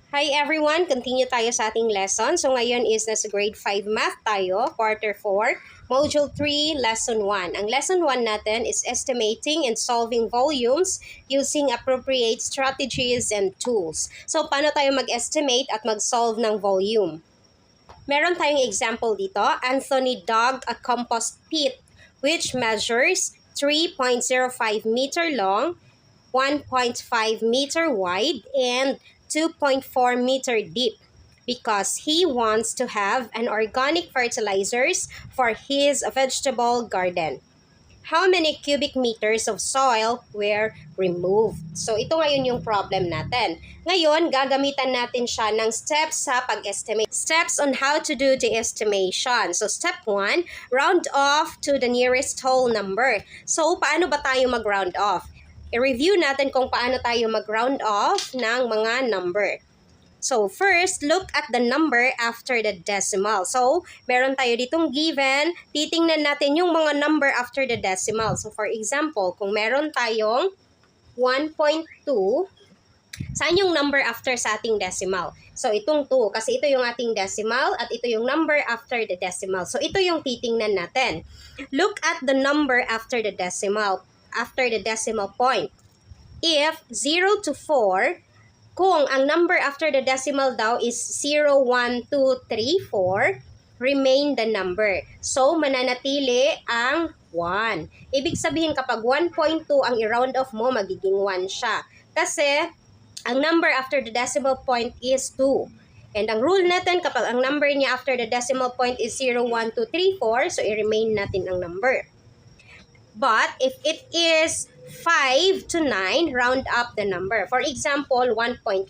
Hi everyone! Continue tayo sa ating lesson. So ngayon is nasa grade 5 math tayo, quarter 4, module 3, lesson 1. Ang lesson 1 natin is estimating and solving volumes using appropriate strategies and tools. So paano tayo mag-estimate at mag-solve ng volume? Meron tayong example dito. Anthony dug a compost pit which measures 3.05 meter long, 1.5 meter wide, and 2.4 meter deep because he wants to have an organic fertilizers for his vegetable garden. How many cubic meters of soil were removed? So ito ngayon yung problem natin. Ngayon, gagamitan natin siya ng steps sa pag-estimate. Steps on how to do the estimation. So step 1, round off to the nearest whole number. So paano ba tayo mag-round off? I-review natin kung paano tayo mag-round off ng mga number. So first, look at the number after the decimal. So meron tayo ditong given, titingnan natin yung mga number after the decimal. So for example, kung meron tayong 1.2, saan yung number after sa ating decimal? So itong 2, kasi ito yung ating decimal at ito yung number after the decimal. So ito yung titingnan natin. Look at the number after the decimal point. If 0 to 4, kung ang number after the decimal daw is 0, 1, 2, 3, 4, remain the number. So, mananatili ang 1. Ibig sabihin kapag 1.2 ang i-round off mo, magiging 1 siya. Kasi, ang number after the decimal point is 2. And ang rule natin, kapag ang number niya after the decimal point is 0, 1, 2, 3, 4, so i-remain natin ang number. But if it is 5 to 9, round up the number. For example, 1.5.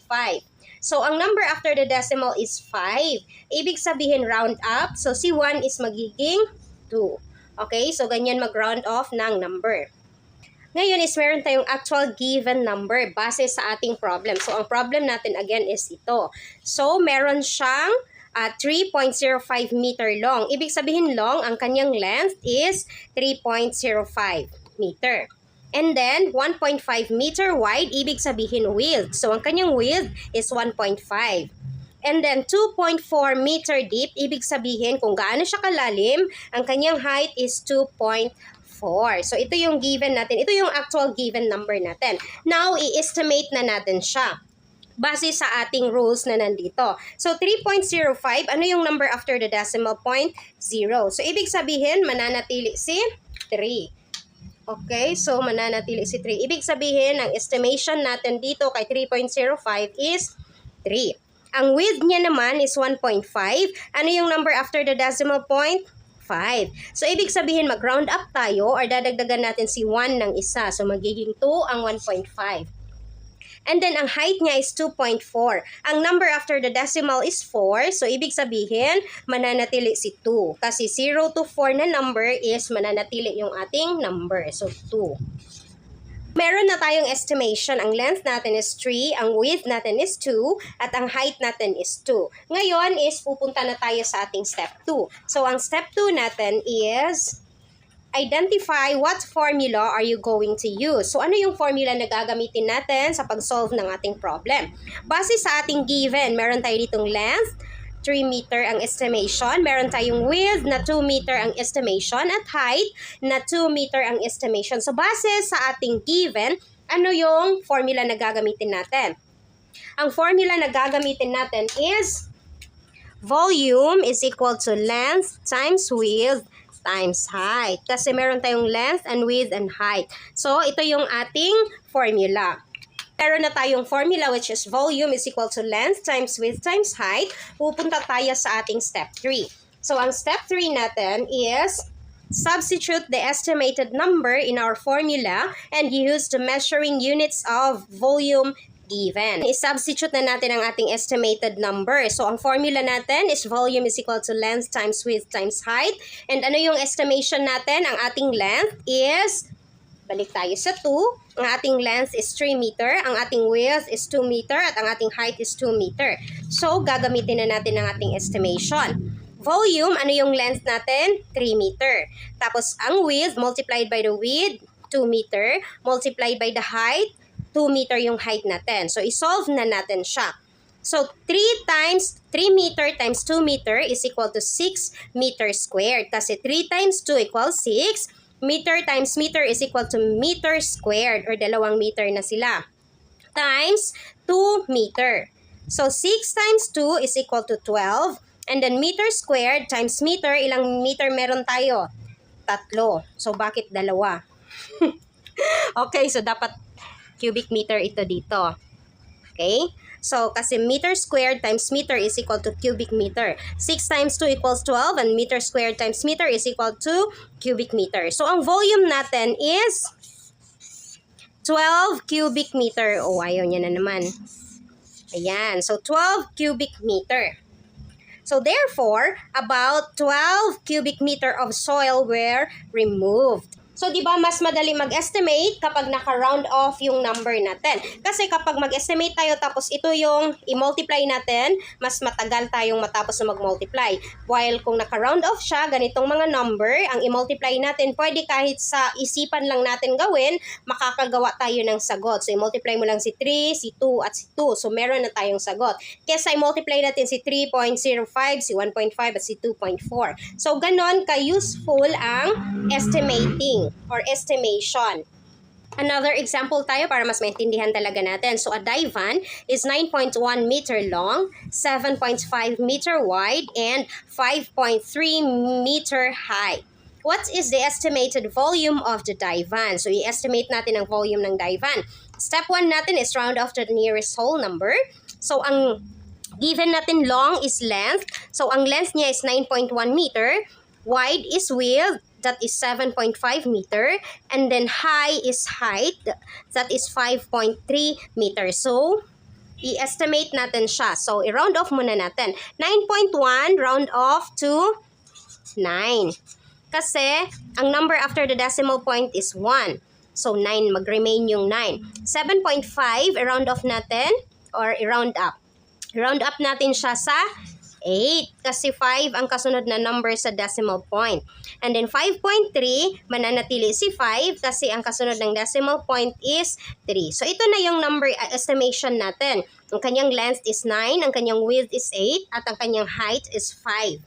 So, ang number after the decimal is 5. Ibig sabihin, round up. So, si 1 is magiging 2. Okay? So, ganyan mag-round off ng number. Ngayon is meron tayong actual given number base sa ating problem. So, ang problem natin again is ito. So, meron siyang 3.05 meter long. Ibig sabihin long, ang kanyang length is 3.05 meter. And then, 1.5 meter wide, ibig sabihin width. So, ang kanyang width is 1.5. And then, 2.4 meter deep, ibig sabihin kung gaano siya kalalim, ang kanyang height is 2.4. So, ito yung given natin. Ito yung actual given number natin. Now, i-estimate na natin siya base sa ating rules na nandito. So, 3.05, ano yung number after the decimal point? 0. So, ibig sabihin, mananatili si 3. Okay, so mananatili si 3. Ibig sabihin, ang estimation natin dito kay 3.05 is 3. Ang width niya naman is 1.5. Ano yung number after the decimal point? 5. So, ibig sabihin, mag-round up tayo or dadagdagan natin si 1 ng isa. So, magiging 2 ang 1.5. And then, ang height niya is 2.4. Ang number after the decimal is 4. So, ibig sabihin, mananatili si 2. Kasi 0 to 4 na number is mananatili yung ating number. So, 2. Meron na tayong estimation. Ang length natin is 3, ang width natin is 2, at ang height natin is 2. Ngayon is pupunta na tayo sa ating step 2. So, ang step 2 natin is identify what formula are you going to use. So, ano yung formula na gagamitin natin sa pag-solve ng ating problem? Base sa ating given, meron tayo ditong length, 3 meter ang estimation. Meron tayong width na 2 meter ang estimation at height na 2 meter ang estimation. So, base sa ating given, ano yung formula na gagamitin natin? Ang formula na gagamitin natin is volume is equal to length times width times height. Kasi meron tayong length and width and height. So, ito yung ating formula. Meron na tayong formula which is volume is equal to length times width times height. Pupunta tayo sa ating step 3. So, ang step 3 natin is substitute the estimated number in our formula and use the measuring units of volume given. I-substitute na natin ang ating estimated number. So, ang formula natin is volume is equal to length times width times height. And ano yung estimation natin? Ang ating length is, balik tayo sa 2. Ang ating length is 3 meter. Ang ating width is 2 meter. At ang ating height is 2 meter. So, gagamitin na natin ang ating estimation. Volume, ano yung length natin? 3 meter. Tapos, ang width multiplied by the width, 2 meter. Multiplied by the height, 2 meter yung height natin. So, isolve na natin siya. So 3 meter times 2 meter is equal to 6 meter squared. Kasi 3 times 2 equals 6. Meter times meter is equal to meter squared or 2 meter na sila. Times 2 meter. So 6 times 2 is equal to 12. And then meter squared times meter, ilang meter meron tayo? 3. So bakit 2? Okay, so dapat cubic meter ito dito. Okay? So, kasi meter squared times meter is equal to cubic meter. 6 times 2 equals 12 and meter squared times meter is equal to cubic meter. So, ang volume natin is 12 cubic meter. Oh, ayaw niya na naman. Ayan. So, 12 cubic meter. So, therefore, about 12 cubic meter of soil were removed. So, di ba mas madali mag-estimate kapag naka-round off yung number natin. Kasi kapag mag-estimate tayo tapos ito yung i-multiply natin, mas matagal tayong matapos na mag-multiply. While kung naka-round off siya, ganitong mga number, ang i-multiply natin, pwede kahit sa isipan lang natin gawin, makakagawa tayo ng sagot. So, i-multiply mo lang si 3, si 2, at si 2. So, meron na tayong sagot. Kesa i-multiply natin si 3.05, si 1.5, at si 2.4. So, ganon ka-useful ang estimating or estimation. Another example tayo para mas maintindihan talaga natin. So, a divan is 9.1 meter long, 7.5 meter wide, and 5.3 meter high. What is the estimated volume of the divan? So, i-estimate natin ang volume ng divan. Step 1 natin is round off to the nearest whole number. So, ang given natin long is length. So, ang length niya is 9.1 meter. Wide is width. That is 7.5 meter, and then high is height, that is 5.3 meter. So, i-estimate natin siya. So, i-round off muna natin. 9.1, round off to 9. Kasi, ang number after the decimal point is 1. So, 9, mag-remain yung 9. 7.5, i-round off natin, or i-round up. I-round up natin siya sa 8 kasi 5 ang kasunod na number sa decimal point. And then 5.3, mananatili si 5 kasi ang kasunod ng decimal point is 3. So ito na yung number estimation natin. Ang kanyang length is 9, ang kanyang width is 8, at ang kanyang height is 5.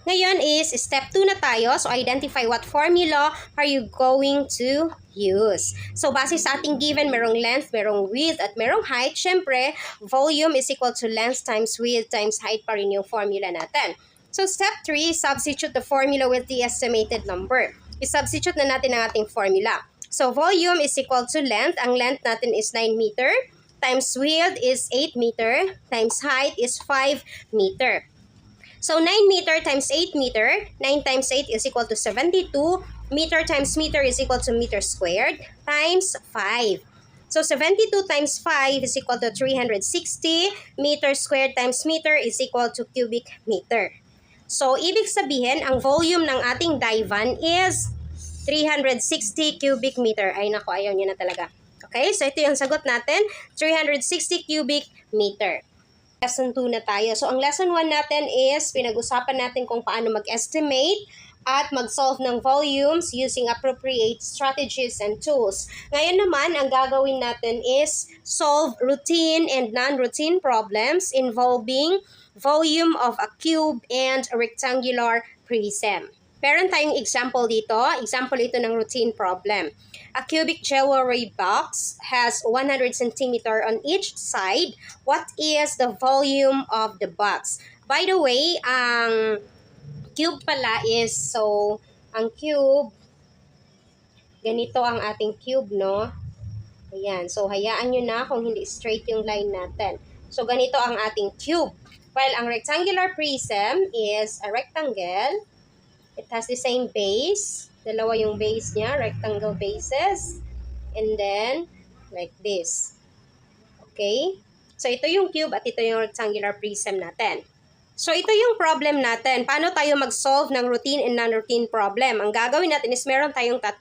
Ngayon is step 2 na tayo. So, identify what formula are you going to use. So, base sa ating given, merong length, merong width, at merong height. Siyempre, volume is equal to length times width times height pa rin yung formula natin. So, step 3, substitute the formula with the estimated number. I-substitute na natin ang ating formula. So, volume is equal to length. Ang length natin is 9 meter. Times width is 8 meter. Times height is 5 meter. So, 9 meter times 8 meter, 9 times 8 is equal to 72, meter times meter is equal to meter squared, times 5. So, 72 times 5 is equal to 360, meter squared times meter is equal to cubic meter. So, ibig sabihin, ang volume ng ating divan is 360 cubic meter. Ay, naku, ayaw niya na talaga. Okay, so ito yung sagot natin, 360 cubic meter. Lesson 2 na tayo. So, ang lesson 1 natin is pinag-usapan natin kung paano mag-estimate at mag-solve ng volumes using appropriate strategies and tools. Ngayon naman, ang gagawin natin is solve routine and non-routine problems involving volume of a cube and a rectangular prism. Meron tayong example dito. Example ito ng routine problem. A cubic jewelry box has 100 cm on each side. What is the volume of the box? By the way, ang cube pala is, so, ang cube, ganito ang ating cube, no? Ayan. So, hayaan nyo na kung hindi straight yung line natin. So, ganito ang ating cube. While ang rectangular prism is a rectangle. It has the same base. Dalawa yung base niya, rectangle bases. And then, like this. Okay? So, ito yung cube at ito yung rectangular prism natin. So, ito yung problem natin. Paano tayo mag-solve ng routine and non-routine problem? Ang gagawin natin is meron tayong 3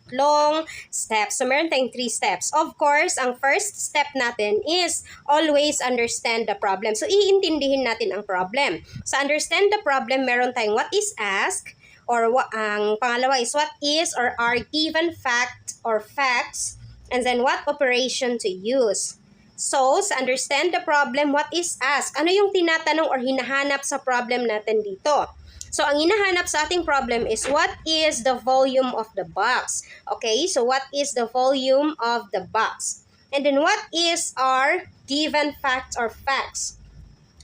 steps. So, meron tayong 3 steps. Of course, ang first step natin is always understand the problem. So, iintindihin natin ang problem. So, understand the problem, meron tayong what is asked, or ang pangalawa is what is or are given fact or facts, and then what operation to use. So, sa understand the problem, what is asked? Ano yung tinatanong or hinahanap sa problem natin dito? So, ang hinahanap sa ating problem is what is the volume of the box? Okay, so what is the volume of the box? And then what is our given facts or facts?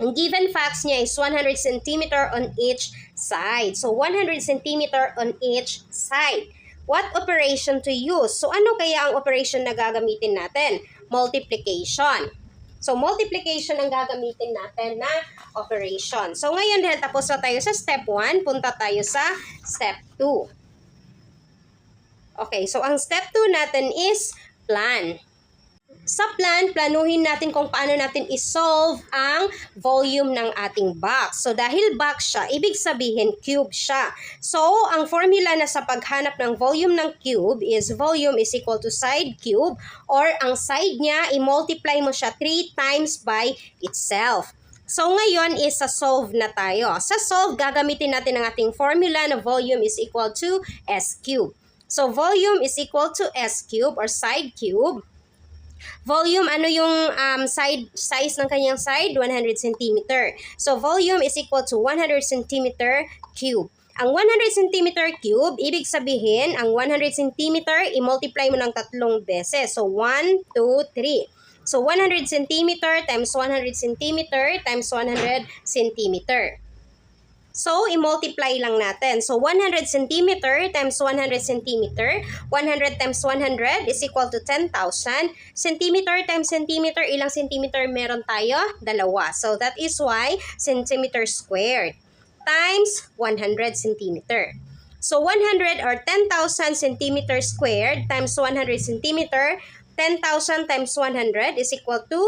Ang given facts niya is 100 cm on each side. So, 100 cm on each side. What operation to use? So, ano kaya ang operation na gagamitin natin? Multiplication. So, multiplication ang gagamitin natin na operation. So, ngayon dahil tapos na tayo sa step 1, punta tayo sa step 2. Okay, so ang step 2 natin is plan. Sa plan, planuhin natin kung paano natin isolve ang volume ng ating box. So, dahil box siya, ibig sabihin cube siya. So, ang formula na sa paghanap ng volume ng cube is volume is equal to side cube or ang side niya, i-multiply mo siya 3 times by itself. So, ngayon is sa solve na tayo. Sa solve, gagamitin natin ang ating formula na volume is equal to S cube. So, volume is equal to S cube or side cube. Volume, ano yung size ng kanyang side? 100 cm. So, volume is equal to 100 cm cube. Ang 100 cm cube, ibig sabihin, ang 100 cm, i-multiply mo ng 3 beses. So, 1, 2, 3. So, 100 cm times 100 cm times 100 cm. So, i-multiply lang natin. So, 100 cm times 100 cm, 100 times 100 is equal to 10,000. Centimeter times centimeter, ilang centimeter meron tayo? 2. So, that is why centimeter squared times 100 centimeter. So, 100 or 10,000 centimeter squared times 100 centimeter, 10,000 times 100 is equal to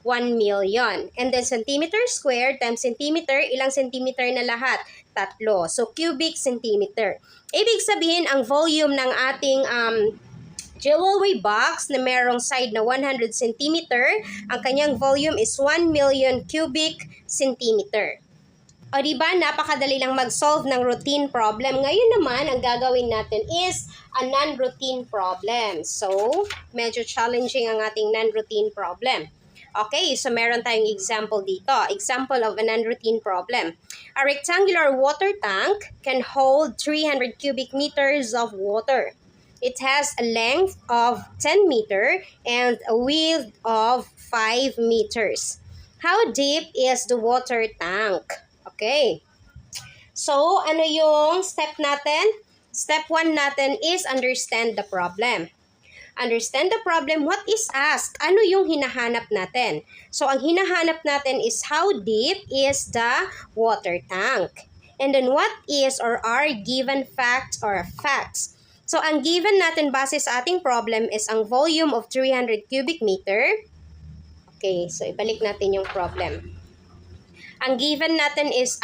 1 million. And then centimeter squared times centimeter, ilang centimeter na lahat? 3. So, cubic centimeter. Ibig sabihin, ang volume ng ating jewelry box na merong side na 100 centimeter, ang kanyang volume is 1 million cubic centimeter. O diba, napakadali lang mag-solve ng routine problem. Ngayon naman, ang gagawin natin is a non-routine problem. So, medyo challenging ang ating non-routine problem. Okay, so meron tayong example dito. Example of a non-routine problem. A rectangular water tank can hold 300 cubic meters of water. It has a length of 10 meter and a width of 5 meters. How deep is the water tank? Okay. So, ano yung step natin? Step 1 natin is understand the problem. Understand the problem, what is asked? Ano yung hinahanap natin? So, ang hinahanap natin is how deep is the water tank? And then, what is or are given facts or facts? So, ang given natin base sa ating problem is ang volume of 300 cubic meter. Okay, so ibalik natin yung problem. Ang given natin is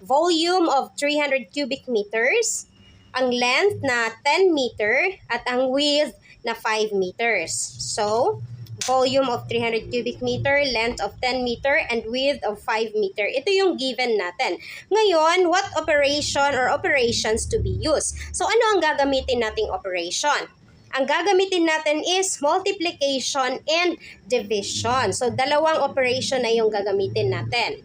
volume of 300 cubic meters, ang length na 10 meter, at ang width na 5 meters. So, volume of 300 cubic meter, length of 10 meter, and width of 5 meter. Ito yung given natin. Ngayon, what operation or operations to be used? So, ano ang gagamitin nating operation? Ang gagamitin natin is multiplication and division. So, dalawang operation na yung gagamitin natin.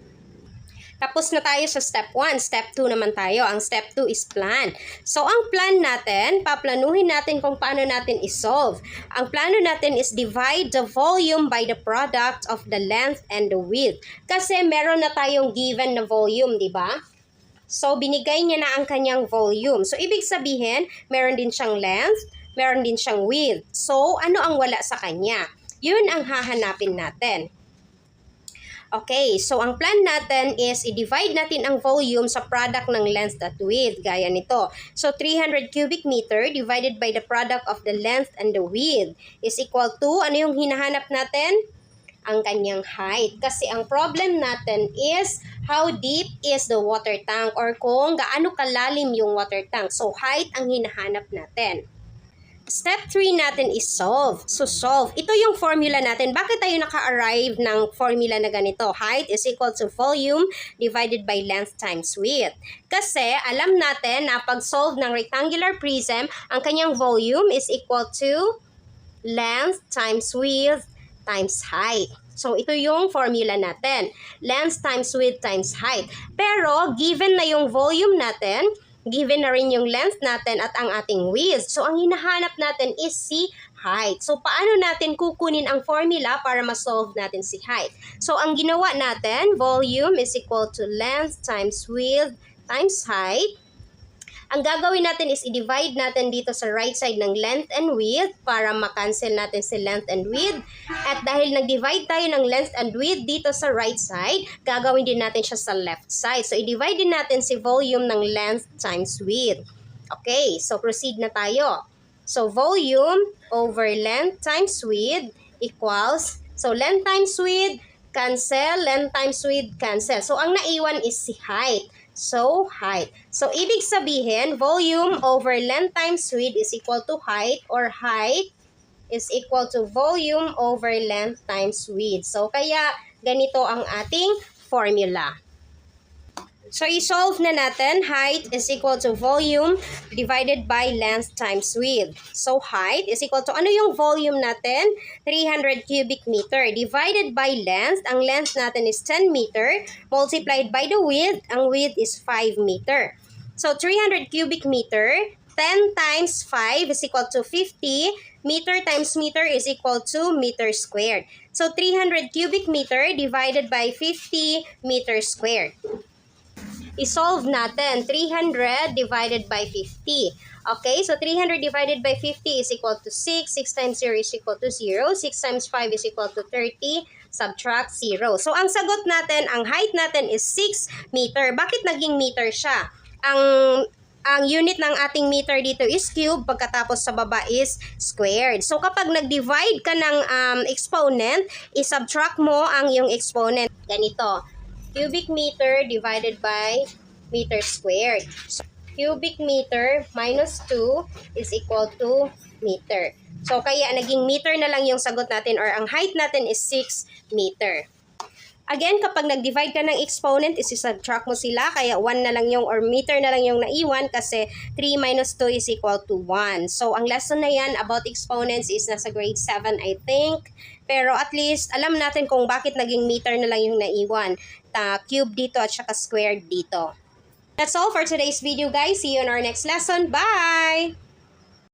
Tapos na tayo sa step 1. Step 2 naman tayo. Ang step 2 is plan. So, ang plan natin, paplanuhin natin kung paano natin isolve. Ang plano natin is divide the volume by the product of the length and the width. Kasi meron na tayong given na volume, di ba? So, binigay niya na ang kanyang volume. So, ibig sabihin, meron din siyang length, meron din siyang width. So, ano ang wala sa kanya? Yun ang hahanapin natin. Okay, so ang plan natin is i-divide natin ang volume sa product ng length at width, gaya nito. So, 300 cubic meter divided by the product of the length and the width is equal to, ano yung hinahanap natin? Ang kanyang height. Kasi ang problem natin is how deep is the water tank or kung gaano kalalim yung water tank. So, height ang hinahanap natin. Step 3 natin is solve. So, solve. Ito yung formula natin. Bakit tayo naka-arrive ng formula na ganito? Height is equal to volume divided by length times width. Kasi, alam natin na pag-solve ng rectangular prism, ang kanyang volume is equal to length times width times height. So, ito yung formula natin. Length times width times height. Pero, given na yung volume natin, given na rin yung length natin at ang ating width. So, ang hinahanap natin is si height. So, paano natin kukunin ang formula para ma-solve natin si height? So, ang ginawa natin, volume is equal to length times width times height. Ang gagawin natin is i-divide natin dito sa right side ng length and width para ma-cancel natin si length and width. At dahil nag-divide tayo ng length and width dito sa right side, gagawin din natin siya sa left side. So, i-divide din natin si volume ng length times width. Okay, so proceed na tayo. So, volume over length times width equals, so length times width, cancel, length times width, cancel. So, ang naiwan is si height. So, height. So, ibig sabihin, volume over length times width is equal to height, or height is equal to volume over length times width. So, kaya ganito ang ating formula. So, i-solve na natin, height is equal to volume divided by length times width. So, height is equal to, ano yung volume natin? 300 cubic meter. Divided by length, ang length natin is 10 meter. Multiplied by the width, ang width is 5 meter. So, 300 cubic meter, 10 times 5 is equal to 50. Meter times meter is equal to meter squared. So, 300 cubic meter divided by 50 meter squared. I-solve natin, 300 divided by 50. Okay, so 300 divided by 50 is equal to 6. 6 times 0 is equal to 0. 6 times 5 is equal to 30. Subtract 0. So, ang sagot natin, ang height natin is 6 meter. Bakit naging meter siya? Ang unit ng ating meter dito is cube, pagkatapos sa baba is squared. So, kapag nag-divide ka ng exponent, i-subtract mo ang yung exponent. Ganito. Cubic meter divided by meter squared. So, cubic meter minus 2 is equal to meter. So, kaya naging meter na lang yung sagot natin, or ang height natin is 6 meter. Again, kapag nag-divide ka ng exponent, isi-subtract mo sila. Kaya 1 na lang yung, or meter na lang yung naiwan kasi 3 minus 2 is equal to 1. So, ang lesson na yan about exponents is nasa grade 7, I think. Pero at least, alam natin kung bakit naging meter na lang yung naiwan. Cube dito at saka squared dito. That's all for today's video, guys. See you in our next lesson. Bye!